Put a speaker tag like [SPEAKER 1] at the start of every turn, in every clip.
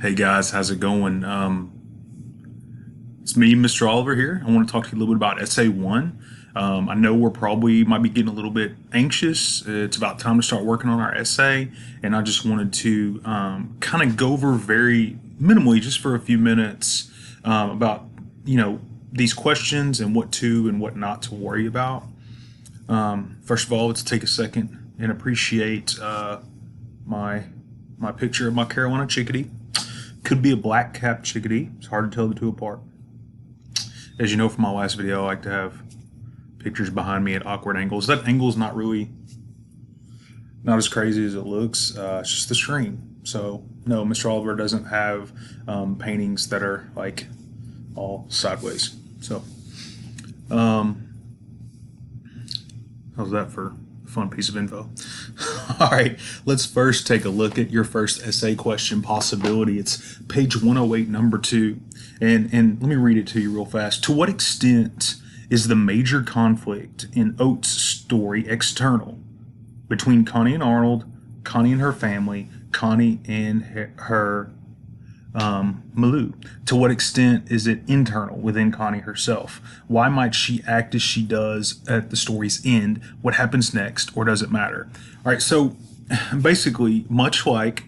[SPEAKER 1] Hey guys, how's it going? It's me, Mr. Oliver here. I want to talk to you a little bit about Essay One. I know we're probably might be getting a little bit anxious. It's about time to start working on our essay, and I just wanted to kind of go over very minimally, just for a few minutes, about these questions and what to and what not to worry about. First of all, let's take a second and appreciate my my picture of my Carolina chickadee. Could be a black capped chickadee. It's hard to tell the two apart. As you know from my last video, I like to have pictures behind me at awkward angles. That angle's not as crazy as it looks. It's just the screen. So no, Mr. Oliver doesn't have paintings that are like all sideways. So how's that for a fun piece of info? All right, let's first take a look at your first essay question possibility. It's page 108, number 2. And let me read it to you real fast. To what extent is the major conflict in Oates' story external between Connie and Arnold, Connie and her family, Connie and her Malou? To what extent is it internal within Connie herself? Why might she act as she does at the story's end? What happens next, or does it matter? All right, so basically, much like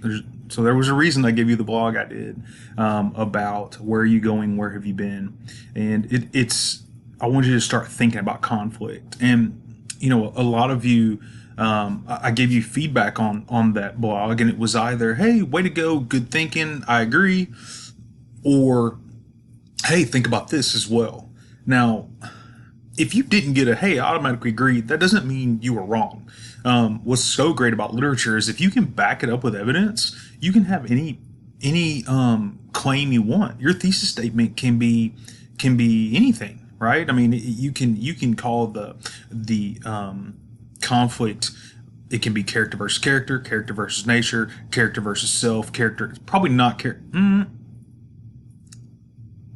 [SPEAKER 1] so there was a reason I gave you the blog I did about where are you going, where have you been, and it's I want you to start thinking about conflict. And a lot of you, I gave you feedback on that blog, and it was either, hey, way to go, good thinking, I agree, or hey, think about this as well. Now, if you didn't get a hey, I automatically agree, that doesn't mean you were wrong. What's so great about literature is if you can back it up with evidence, you can have any claim you want. Your thesis statement can be anything, right? I mean, you can call the conflict. It can be character versus character, character versus nature, character versus self, character. Probably not character.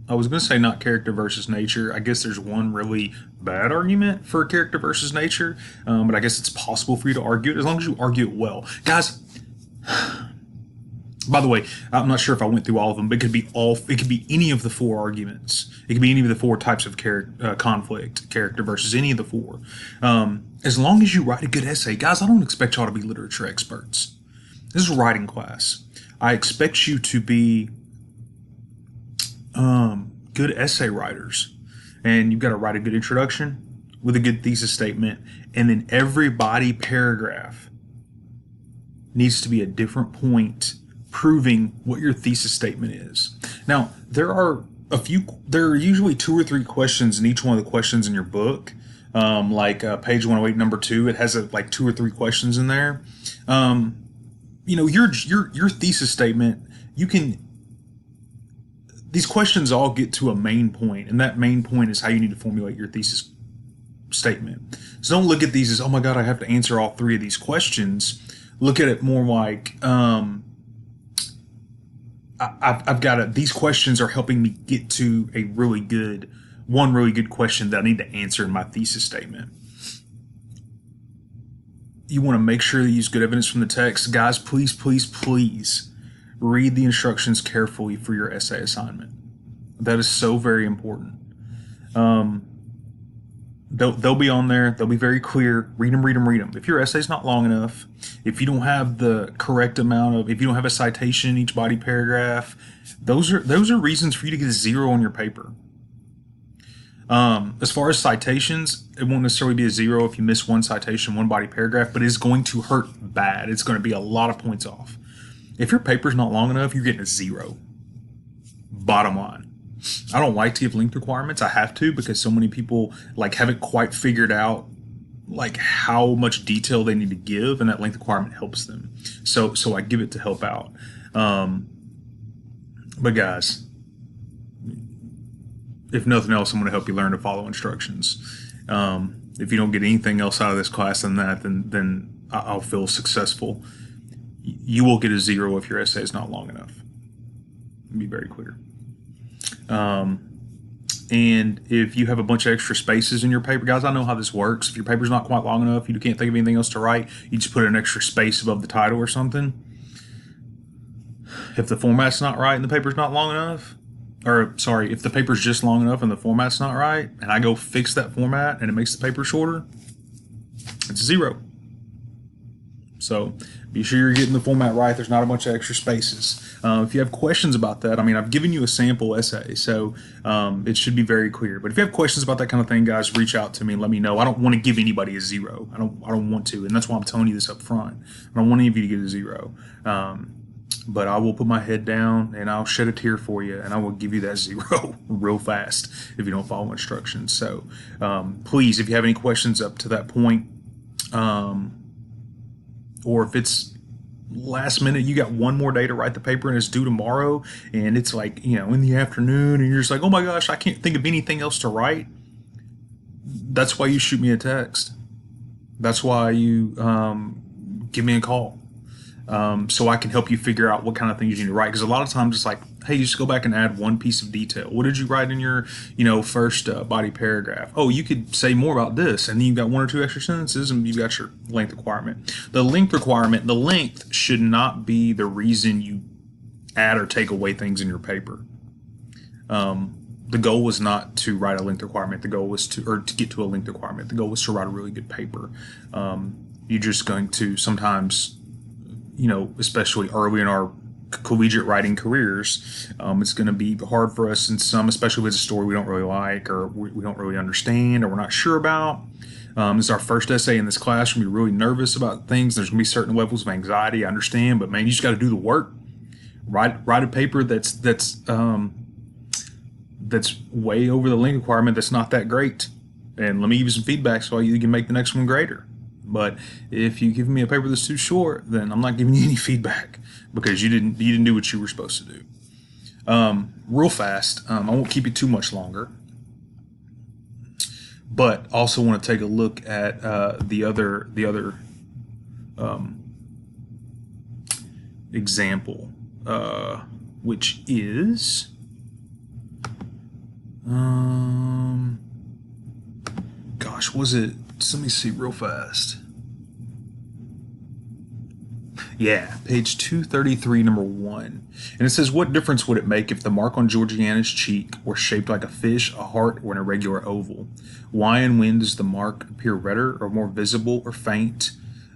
[SPEAKER 1] I was going to say not character versus nature. I guess there's one really bad argument for character versus nature, but I guess it's possible for you to argue it as long as you argue it well, guys. By the way, I'm not sure if I went through all of them, but it could be all. It could be any of the four arguments. It could be any of the four types of conflict, character versus any of the four. As long as you write a good essay, guys. I don't expect y'all to be literature experts. This is a writing class. I expect you to be good essay writers, and you've got to write a good introduction with a good thesis statement, and then every body paragraph needs to be a different point proving what your thesis statement is. Now, there are usually 2 or 3 questions in each one of the questions in your book. Page 108, number 2, it has like 2 or 3 questions in there. Your thesis statement, you can. These questions all get to a main point, and that main point is how you need to formulate your thesis statement. So don't look at these as, oh my God, I have to answer all 3 of these questions. Look at it more like, I've got to, these questions are helping me get to one really good question that I need to answer in my thesis statement. You want to make sure you use good evidence from the text. Guys, please, please, please read the instructions carefully for your essay assignment. That is so very important. They'll be on there. They'll be very clear. Read them, read them, read them. If your essay's not long enough, if you don't have the correct amount of, if you don't have a citation in each body paragraph, those are reasons for you to get a 0 on your paper. As far as citations, it won't necessarily be a 0 if you miss one citation, one body paragraph, but it's going to hurt bad. It's going to be a lot of points off. If your paper's not long enough, you're getting a 0. Bottom line. I don't like to give length requirements. I have to because so many people haven't quite figured out how much detail they need to give, and that length requirement helps them. So I give it to help out. But guys, if nothing else, I'm going to help you learn to follow instructions. If you don't get anything else out of this class than that, then I'll feel successful. You will get a 0 if your essay is not long enough. Be very clear. And if you have a bunch of extra spaces in your paper, guys, I know how this works. If your paper's not quite long enough, you can't think of anything else to write, you just put an extra space above the title or something. If the format's not right and the paper's not long enough, or sorry, if the paper's just long enough and the format's not right, and I go fix that format and it makes the paper shorter, it's a 0. So be sure you're getting the format right. There's not a bunch of extra spaces. If you have questions about that, I mean, I've given you a sample essay, so it should be very clear. But if you have questions about that kind of thing, guys, reach out to me and let me know. I don't want to give anybody a 0. I don't want to, and that's why I'm telling you this up front. I don't want any of you to get a 0. But I will put my head down and I'll shed a tear for you, and I will give you that 0 real fast if you don't follow instructions. So please, if you have any questions up to that point, or if it's last minute, you got one more day to write the paper and it's due tomorrow, and it's like, in the afternoon, and you're just like, oh my gosh, I can't think of anything else to write. That's why you shoot me a text. That's why you give me a call. So I can help you figure out what kind of things you need to write. Because a lot of times it's like, hey, you just go back and add one piece of detail. What did you write in your, first body paragraph? Oh, you could say more about this. And then you've got 1 or 2 extra sentences and you've got your length requirement. The length should not be the reason you add or take away things in your paper. The goal was not to write a length requirement. The goal was to get to a length requirement. The goal was to write a really good paper. You're just going to sometimes, especially early in our collegiate writing careers, it's going to be hard for us in some, especially if it's a story we don't really like or we don't really understand or we're not sure about. This is our first essay in this class. We're going to be really nervous about things. There's going to be certain levels of anxiety, I understand, but man, you just got to do the work. Write a paper that's way over the length requirement that's not that great. And let me give you some feedback so you can make the next one greater. But if you give me a paper that's too short, then I'm not giving you any feedback because you didn't do what you were supposed to do. Real fast, I won't keep you too much longer, but also want to take a look at the other example, which is was it? Let me see real fast. Yeah, page 233, number 1. And it says, what difference would it make if the mark on Georgiana's cheek were shaped like a fish, a heart, or an irregular oval? Why and when does the mark appear redder or more visible or faint?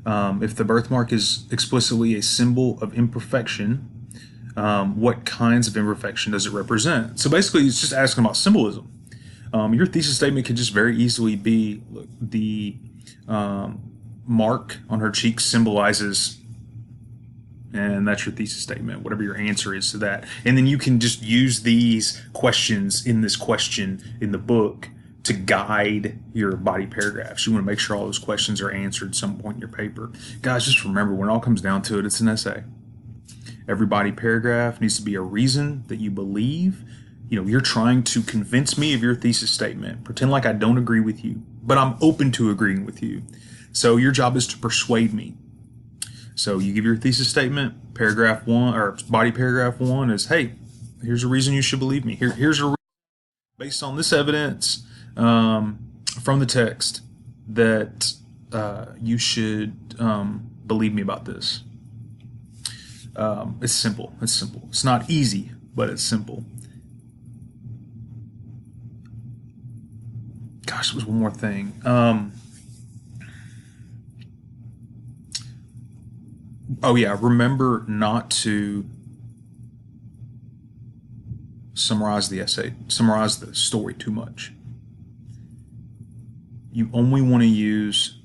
[SPEAKER 1] If the birthmark is explicitly a symbol of imperfection, what kinds of imperfection does it represent? So basically, it's just asking about symbolism. Your thesis statement could just very easily be, look, the mark on her cheek symbolizes, and that's your thesis statement, whatever your answer is to that. And then you can just use these questions in this question in the book to guide your body paragraphs. You want to make sure all those questions are answered at some point in your paper. Guys, just remember, when it all comes down to it, it's an essay. Every body paragraph needs to be a reason that you believe. You're trying to convince me of your thesis statement. Pretend like I don't agree with you, but I'm open to agreeing with you. So your job is to persuade me. So you give your thesis statement, paragraph 1 or body paragraph 1 is, hey, here's a reason you should believe me. Here's a reason based on this evidence from the text that you should believe me about this. It's simple. It's not easy, but it's simple. Gosh, there was one more thing. Remember not to summarize the story too much. You only want to use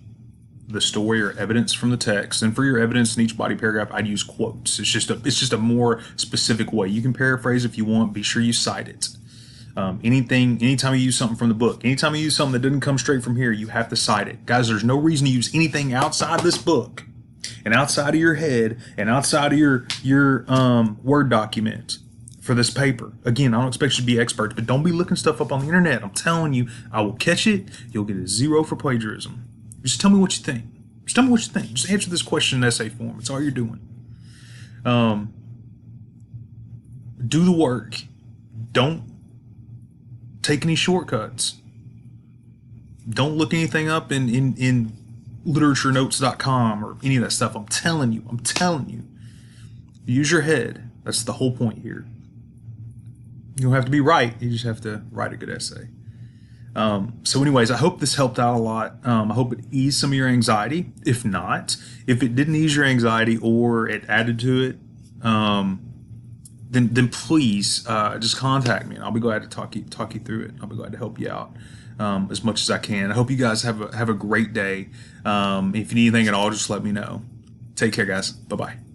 [SPEAKER 1] the story or evidence from the text, and for your evidence in each body paragraph, I'd use quotes. It's just a more specific way. You can paraphrase if you want. Be sure you cite it. Anytime you use something from the book, anytime you use something that didn't come straight from here, you have to cite it. Guys, there's no reason to use anything outside this book and outside of your head and outside of your Word document for this paper. Again, I don't expect you to be experts, but don't be looking stuff up on the internet. I'm telling you, I will catch it. You'll get a 0 for plagiarism. Just tell me what you think. Just answer this question in essay form. It's all you're doing. Do the work. Don't take any shortcuts. Don't look anything up in literatureNotes.com or any of that stuff. I'm telling you. Use your head. That's the whole point here. You don't have to be right. You just have to write a good essay. So anyways, I hope this helped out a lot. I hope it eased some of your anxiety. If not, if it didn't ease your anxiety or it added to it, then please just contact me, and I'll be glad to talk you through it. I'll be glad to help you out as much as I can. I hope you guys have a great day. If you need anything at all, just let me know. Take care, guys. Bye bye.